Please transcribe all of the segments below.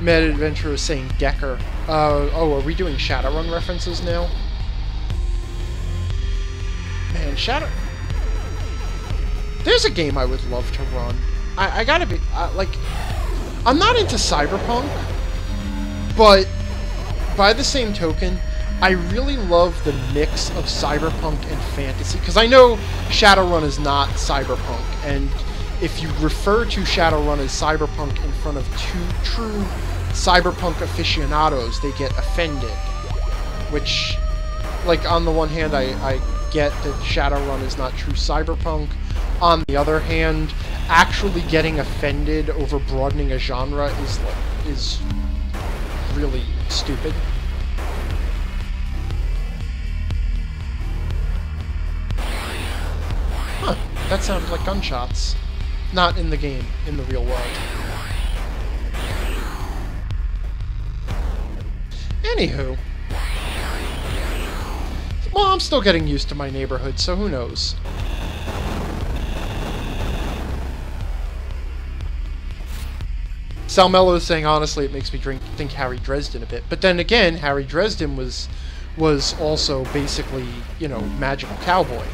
Mad Adventurer is saying Decker. Oh, are we doing Shadowrun references now? Man, There's a game I would love to run. I gotta be... like... I'm not into Cyberpunk, but by the same token, I really love the mix of Cyberpunk and fantasy. Because I know Shadowrun is not Cyberpunk, and if you refer to Shadowrun as Cyberpunk in front of two true Cyberpunk aficionados, they get offended. Which, like, on the one hand, I get that Shadowrun is not true Cyberpunk. On the other hand, actually getting offended over broadening a genre is really stupid. Huh, that sounded like gunshots. Not in the game, in the real world. Anywho. Well, I'm still getting used to my neighborhood, so who knows? Salmello is saying, honestly, it makes me think Harry Dresden a bit. But then again, Harry Dresden was also basically, you know, Magical Cowboy.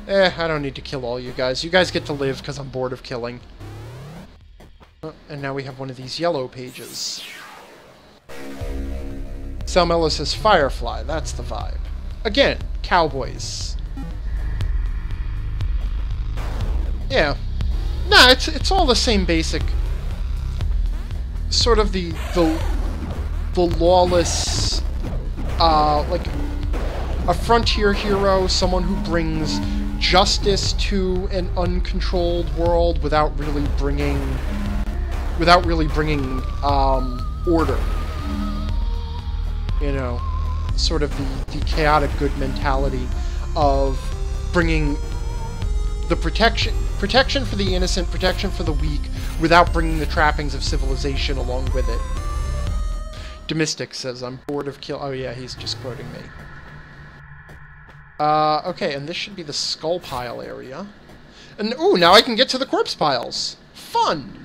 I don't need to kill all you guys. You guys get to live because I'm bored of killing. And now we have one of these yellow pages. Salmello says Firefly, that's the vibe. Again, cowboys. Yeah. Nah, it's all the same basic... Sort of the lawless... like... A frontier hero, someone who brings justice to an uncontrolled world without really bringing... order. You know, sort of the chaotic good mentality of bringing the protection for the innocent, protection for the weak, without bringing the trappings of civilization along with it. Domestic says, I'm bored of kill... Oh yeah, he's just quoting me. Okay, and this should be the skull pile area. And, ooh, now I can get to the corpse piles! Fun!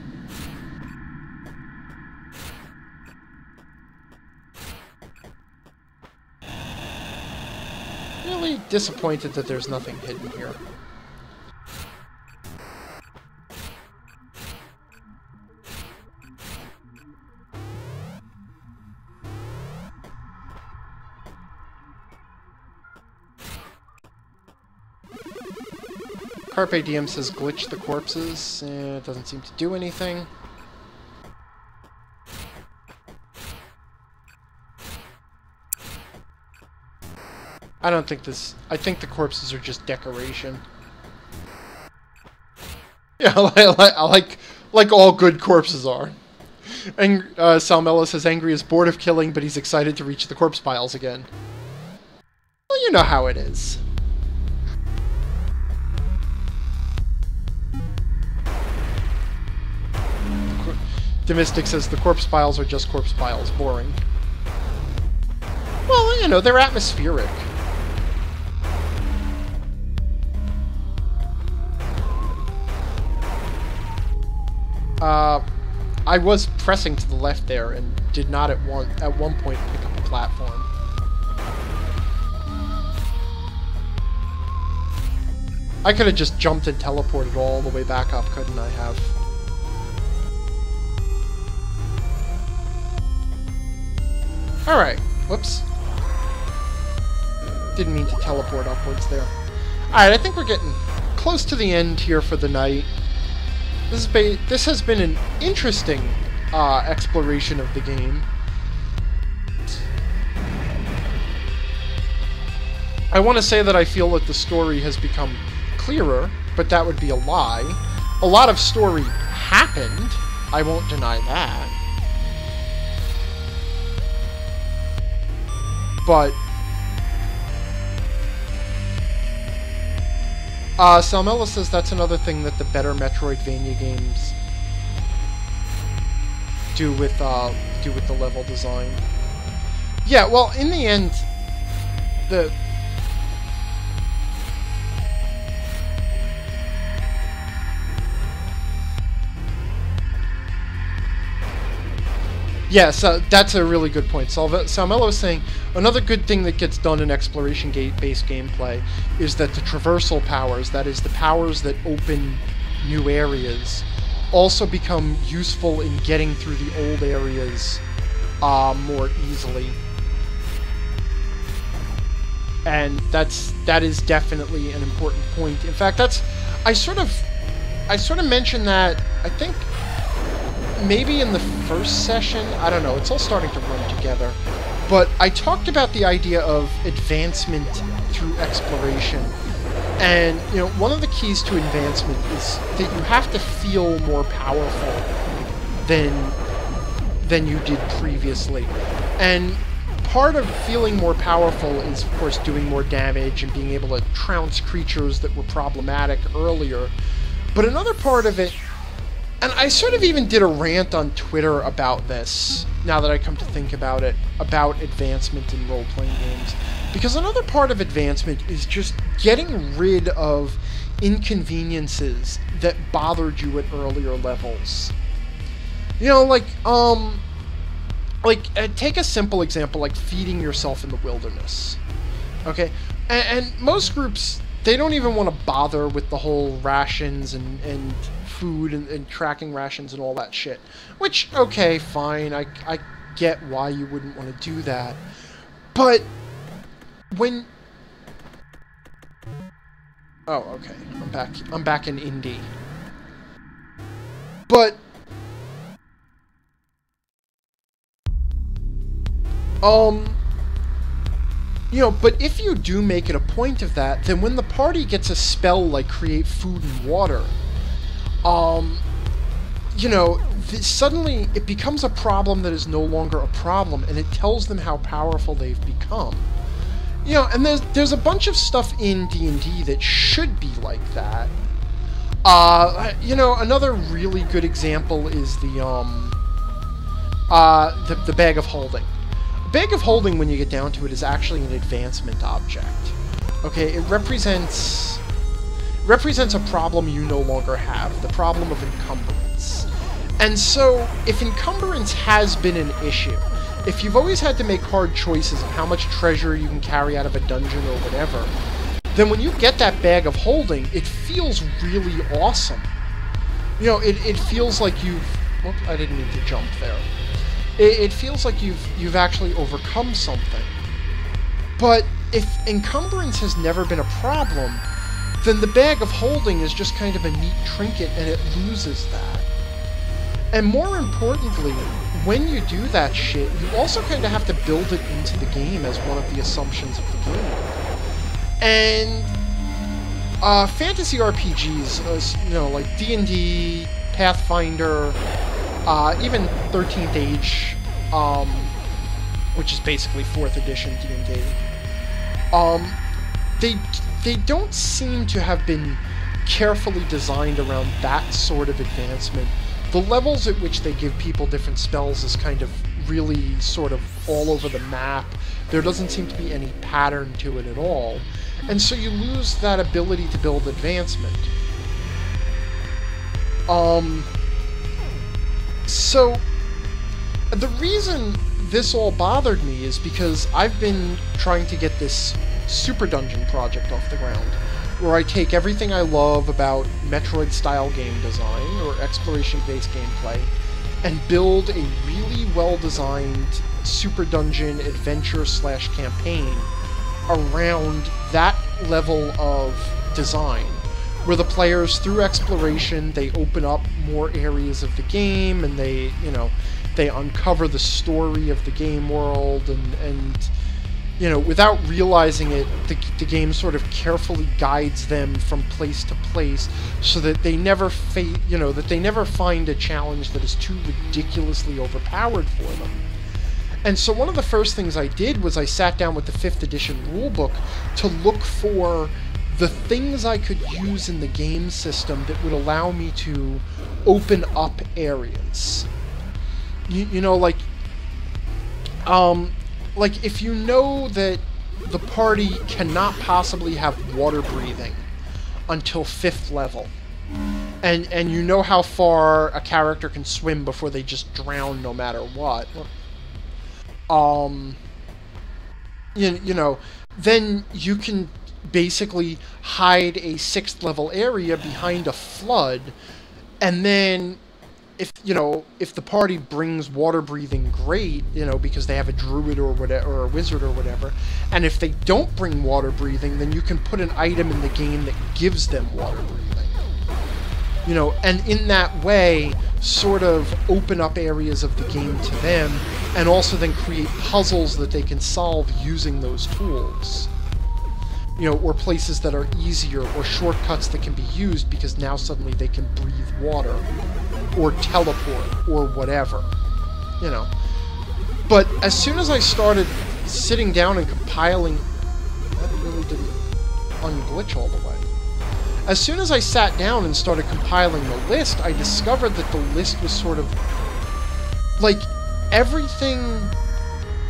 Really disappointed that there's nothing hidden here. Carpe Diem says glitch the corpses. It doesn't seem to do anything. I don't think this... I think the corpses are just decoration. Yeah, like all good corpses are. And Salmello says Angry is bored of killing, but he's excited to reach the corpse piles again. Well, you know how it is. Domestic says the corpse piles are just corpse piles. Boring. Well, you know, they're atmospheric. I was pressing to the left there and did not at one point pick up a platform. I could have just jumped and teleported all the way back up, couldn't I have? Alright, whoops. Didn't mean to teleport upwards there. Alright, I think we're getting close to the end here for the night. This has been an interesting exploration of the game. I want to say that I feel that the story has become clearer, but that would be a lie. A lot of story happened. I won't deny that. But Salmella says that's another thing that the better Metroidvania games do with the level design. Yeah, well, in the end, the yeah, so that's a really good point. Salmello is saying another good thing that gets done in exploration-based gameplay is that the traversal powers, that is, the powers that open new areas, also become useful in getting through the old areas more easily. And that is definitely an important point. In fact, I sort of mentioned that, I think, maybe in the first session. I don't know, it's all starting to run together. But I talked about the idea of advancement through exploration. And, you know, one of the keys to advancement is that you have to feel more powerful than you did previously. And part of feeling more powerful is, of course, doing more damage and being able to trounce creatures that were problematic earlier. But another part of it, and I sort of even did a rant on Twitter about this, now that I come to think about it, about advancement in role-playing games. Because another part of advancement is just getting rid of inconveniences that bothered you at earlier levels. You know, take a simple example, like feeding yourself in the wilderness. Okay? And most groups, they don't even want to bother with the whole rations and food and tracking rations and all that shit. Which, okay, fine, I get why you wouldn't want to do that. But when... Oh, okay, I'm back in Indy. But... You know, but if you do make it a point of that, then when the party gets a spell like create food and water, you know, suddenly it becomes a problem that is no longer a problem, and it tells them how powerful they've become. You know, and there's a bunch of stuff in D&D that should be like that. You know, another really good example is the bag of holding. A bag of holding, when you get down to it, is actually an advancement object. Okay, it represents a problem you no longer have, the problem of encumbrance. And so, if encumbrance has been an issue, if you've always had to make hard choices of how much treasure you can carry out of a dungeon or whatever, then when you get that bag of holding, it feels really awesome. You know, it feels like you've... Whoop, I didn't mean to jump there. It feels like you've actually overcome something. But if encumbrance has never been a problem, then the bag of holding is just kind of a neat trinket, and it loses that. And more importantly, when you do that shit, you also kind of have to build it into the game as one of the assumptions of the game. And fantasy RPGs, you know, like D&D, Pathfinder, even 13th Age, which is basically 4th edition D&D, they don't seem to have been carefully designed around that sort of advancement. The levels at which they give people different spells is kind of really sort of all over the map. There doesn't seem to be any pattern to it at all. And so you lose that ability to build advancement. So the reason this all bothered me is because I've been trying to get this Super Dungeon project off the ground, where I take everything I love about Metroid-style game design, or exploration-based gameplay, and build a really well-designed Super Dungeon adventure/campaign around that level of design, where the players, through exploration, they open up more areas of the game, and they, you know, they uncover the story of the game world, and you know, without realizing it, the game sort of carefully guides them from place to place, so that they never find a challenge that is too ridiculously overpowered for them. And so one of the first things I did was I sat down with the 5th edition rulebook to look for the things I could use in the game system that would allow me to open up areas. You know, like if you know that the party cannot possibly have water breathing until 5th level. And you know how far a character can swim before they just drown no matter what. You know, then you can basically hide a 6th level area behind a flood, and then if the party brings water breathing, great, because they have a druid or whatever, or a wizard or whatever, and if they don't bring water breathing, then you can put an item in the game that gives them water breathing. And in that way, sort of open up areas of the game to them, and also then create puzzles that they can solve using those tools. Or places that are easier, or shortcuts that can be used because now suddenly they can breathe water, or teleport, or whatever. But as soon as I started sitting down and compiling... That really didn't unglitch all the way. As soon as I sat down and started compiling the list, I discovered that the list was sort of... like, everything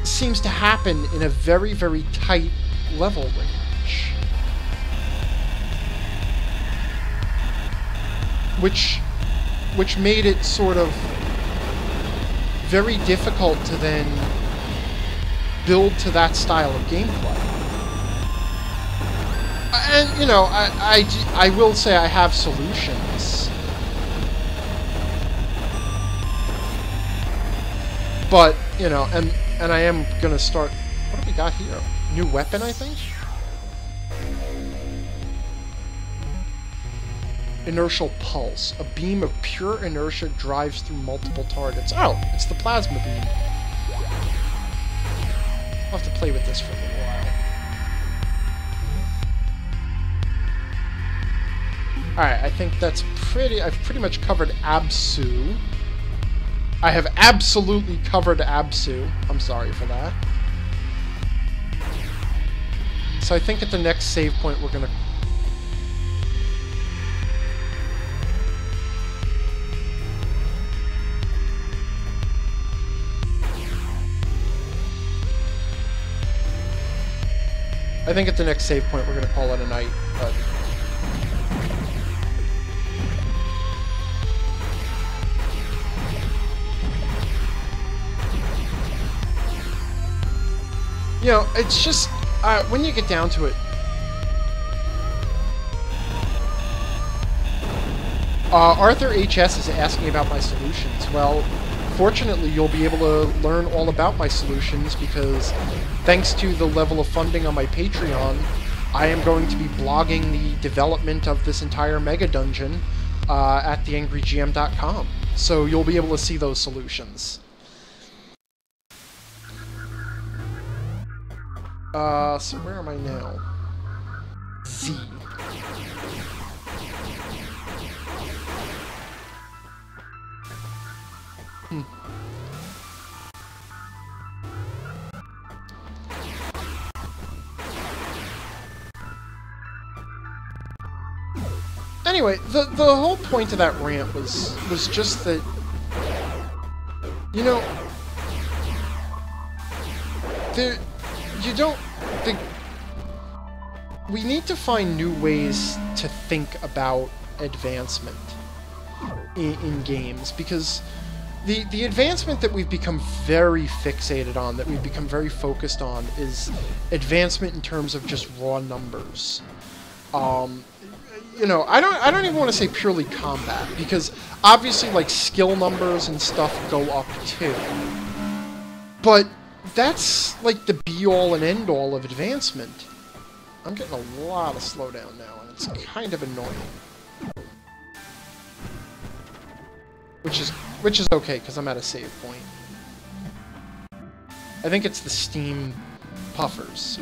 seems to happen in a very, very tight level range. Which made it sort of very difficult to then build to that style of gameplay. And, I will say I have solutions. But, and I am gonna start... What have we got here? New weapon, I think? Inertial pulse. A beam of pure inertia drives through multiple targets. Oh, it's the plasma beam. I'll have to play with this for a little while. Alright, I think that's I've pretty much covered Absu. I have absolutely covered Absu. I'm sorry for that. So I think at the next save point we're gonna... I think at the next save point we're gonna call it a night, but... it's just, when you get down to it, Arthur HS is asking about my solutions. Well, fortunately, you'll be able to learn all about my solutions because thanks to the level of funding on my Patreon, I am going to be blogging the development of this entire mega dungeon at theangrygm.com. So you'll be able to see those solutions. So where am I now? Z. Anyway, the whole point of that rant was just that, we need to find new ways to think about advancement in games, because the advancement that we've become very fixated on, that we've become very focused on, is advancement in terms of just raw numbers. I don't even want to say purely combat, because obviously, like, skill numbers and stuff go up too. But that's, like, the be-all and end-all of advancement. I'm getting a lot of slowdown now, and it's kind of annoying. Which is okay, because I'm at a save point. I think it's the Steam puffers.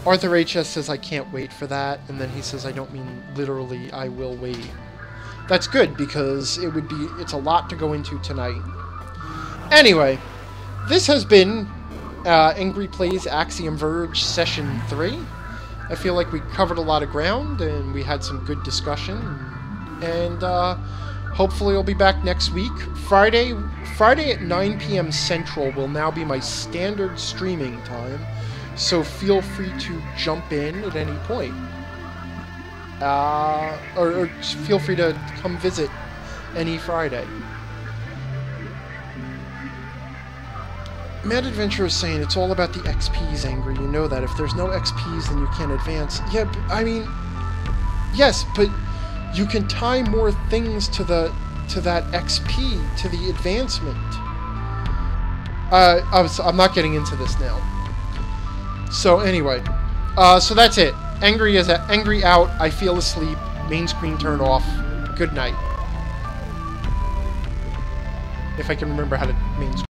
Arthur HS says, I can't wait for that, and then he says, I don't mean literally, I will wait. That's good, because it's a lot to go into tonight. Anyway, this has been Angry Plays Axiom Verge Session 3. I feel like we covered a lot of ground, and we had some good discussion, and Hopefully I'll be back next week. Friday at 9 p.m. Central will now be my standard streaming time, so feel free to jump in at any point. Or feel free to come visit any Friday. Mad Adventure is saying it's all about the XPs, Angry. You know that. If there's no XPs, then you can't advance. Yeah, I mean, yes, but you can tie more things to that XP, to the advancement. I'm not getting into this now. So anyway, so that's it. Angry out. I feel asleep. Main screen turned off. Good night. If I can remember how to main screen.